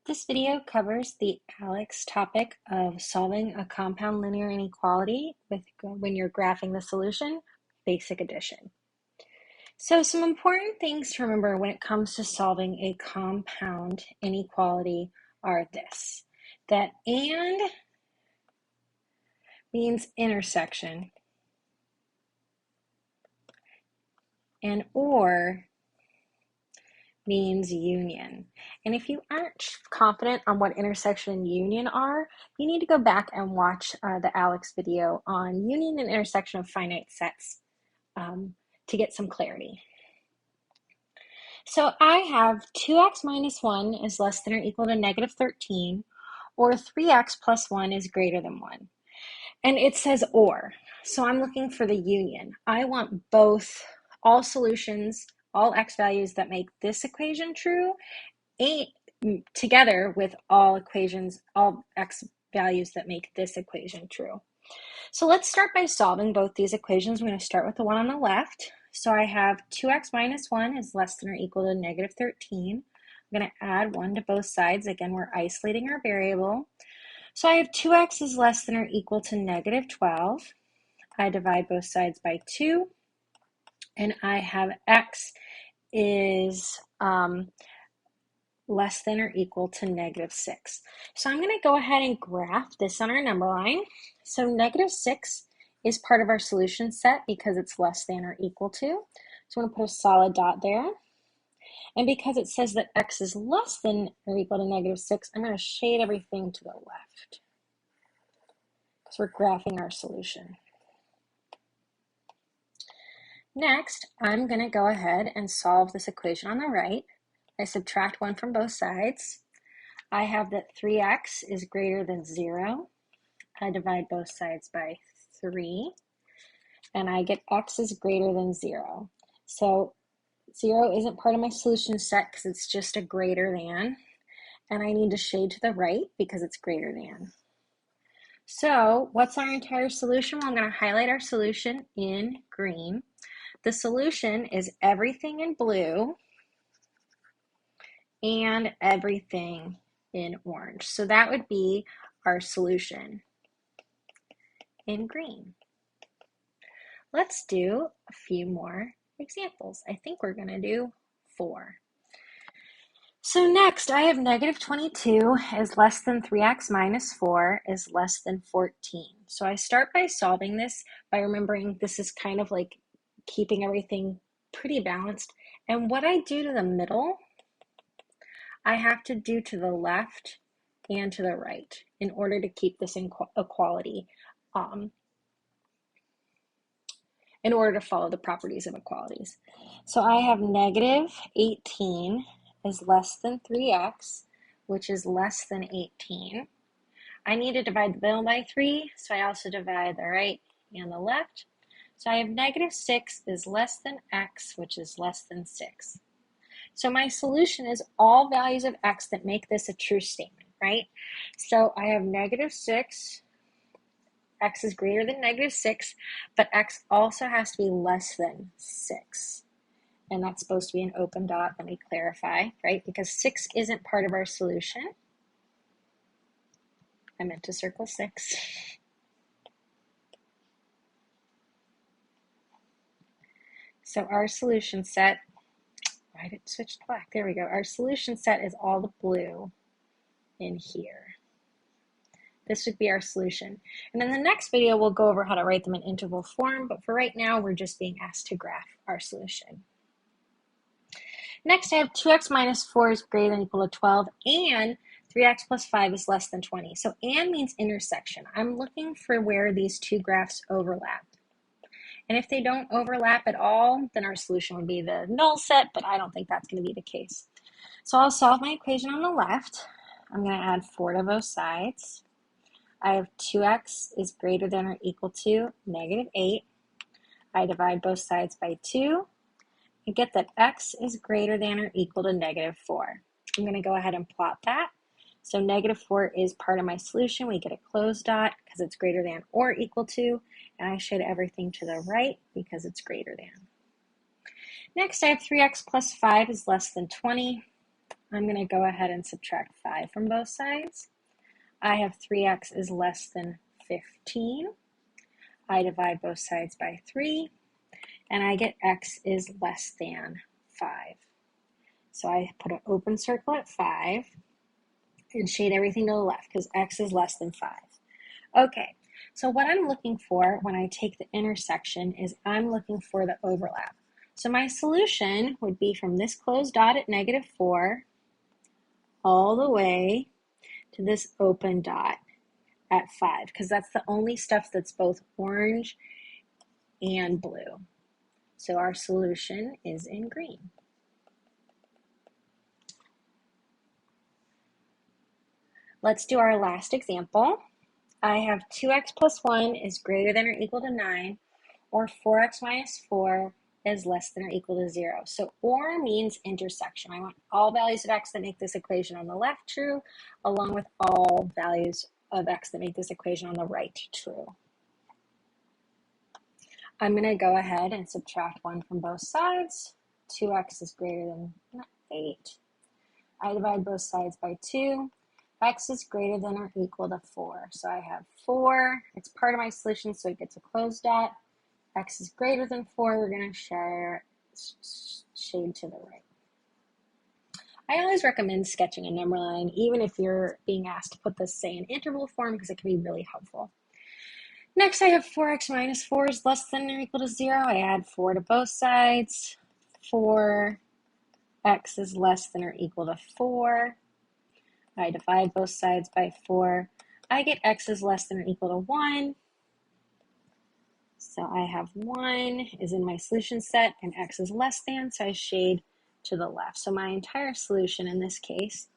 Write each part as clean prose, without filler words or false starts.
This video covers the ALEX topic of solving a compound linear inequality when you're graphing the solution, basic addition. So some important things to remember when it comes to solving a compound inequality are this, that and means intersection, and or means union. And if you aren't confident on what intersection and union are, you need to go back and watch the ALEX video on union and intersection of finite sets to get some clarity. So I have 2x minus 1 is less than or equal to negative 13, or 3x plus 1 is greater than 1. And it says or, so I'm looking for the union. I want both, all solutions, all x values that make this equation true, together with all x values that make this equation true. So let's start by solving both these equations. I'm going to start with the one on the left. So I have 2x minus 1 is less than or equal to negative 13. I'm going to add 1 to both sides. Again, we're isolating our variable. So I have 2x is less than or equal to negative 12. I divide both sides by 2. And I have x is less than or equal to negative 6. So I'm going to go ahead and graph this on our number line. So negative 6 is part of our solution set because it's less than or equal to. So I'm going to put a solid dot there. And because it says that x is less than or equal to negative 6, I'm going to shade everything to the left because we're graphing our solution. Next, I'm going to go ahead and solve this equation on the right. I subtract 1 from both sides. I have that 3x is greater than 0. I divide both sides by 3. And I get x is greater than 0. So 0 isn't part of my solution set because it's just a greater than. And I need to shade to the right because it's greater than. So what's our entire solution? Well, I'm going to highlight our solution in green. The solution is everything in blue and everything in orange. So that would be our solution in green. Let's do a few more examples. I think we're going to do 4. So next, I have negative 22 is less than 3x minus 4 is less than 14. So I start by solving this by remembering this is kind of like keeping everything pretty balanced. And what I do to the middle, I have to do to the left and to the right in order to keep this equality, in order to follow the properties of equalities. So I have negative 18 is less than 3x, which is less than 18. I need to divide the middle by 3, so I also divide the right and the left. So I have negative 6 is less than x, which is less than 6. So my solution is all values of x that make this a true statement, right? So I have negative 6, x is greater than negative 6, but x also has to be less than 6. And that's supposed to be an open dot. Let me clarify, right? Because 6 isn't part of our solution. I meant to circle 6. So our solution set, why did it switch to black? There we go. Our solution set is all the blue in here. This would be our solution. And in the next video, we'll go over how to write them in interval form, but for right now, we're just being asked to graph our solution. Next, I have 2x minus 4 is greater than or equal to 12, and 3x plus 5 is less than 20. So and means intersection. I'm looking for where these two graphs overlap. And if they don't overlap at all, then our solution would be the null set, but I don't think that's going to be the case. So I'll solve my equation on the left. I'm going to add 4 to both sides. I have 2x is greater than or equal to negative 8. I divide both sides by 2. I get that x is greater than or equal to negative 4. I'm going to go ahead and plot that. So negative 4 is part of my solution. We get a closed dot because it's greater than or equal to, and I shade everything to the right because it's greater than. Next, I have 3x plus 5 is less than 20. I'm going to go ahead and subtract 5 from both sides. I have 3x is less than 15. I divide both sides by 3, and I get x is less than 5. So I put an open circle at 5 and shade everything to the left because x is less than 5. Okay, so what I'm looking for when I take the intersection is I'm looking for the overlap. So my solution would be from this closed dot at -4 all the way to this open dot at 5, because that's the only stuff that's both orange and blue. So our solution is in green. Let's do our last example. I have 2x plus 1 is greater than or equal to 9, or 4x minus 4 is less than or equal to 0. So or means intersection. I want all values of x that make this equation on the left true, along with all values of x that make this equation on the right true. I'm going to go ahead and subtract 1 from both sides. 2x is greater than 8. I divide both sides by 2. X is greater than or equal to 4. So I have 4. It's part of my solution, so it gets a closed dot. X is greater than 4. We're going to shade to the right. I always recommend sketching a number line, even if you're being asked to put this, say, in interval form, because it can be really helpful. Next, I have 4x minus 4 is less than or equal to 0. I add 4 to both sides. 4x is less than or equal to 4. I divide both sides by 4. I get x is less than or equal to 1. So I have 1 is in my solution set, and x is less than, so I shade to the left. So my entire solution in this case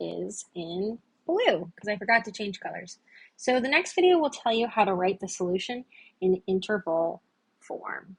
is in blue, because I forgot to change colors. So the next video will tell you how to write the solution in interval form.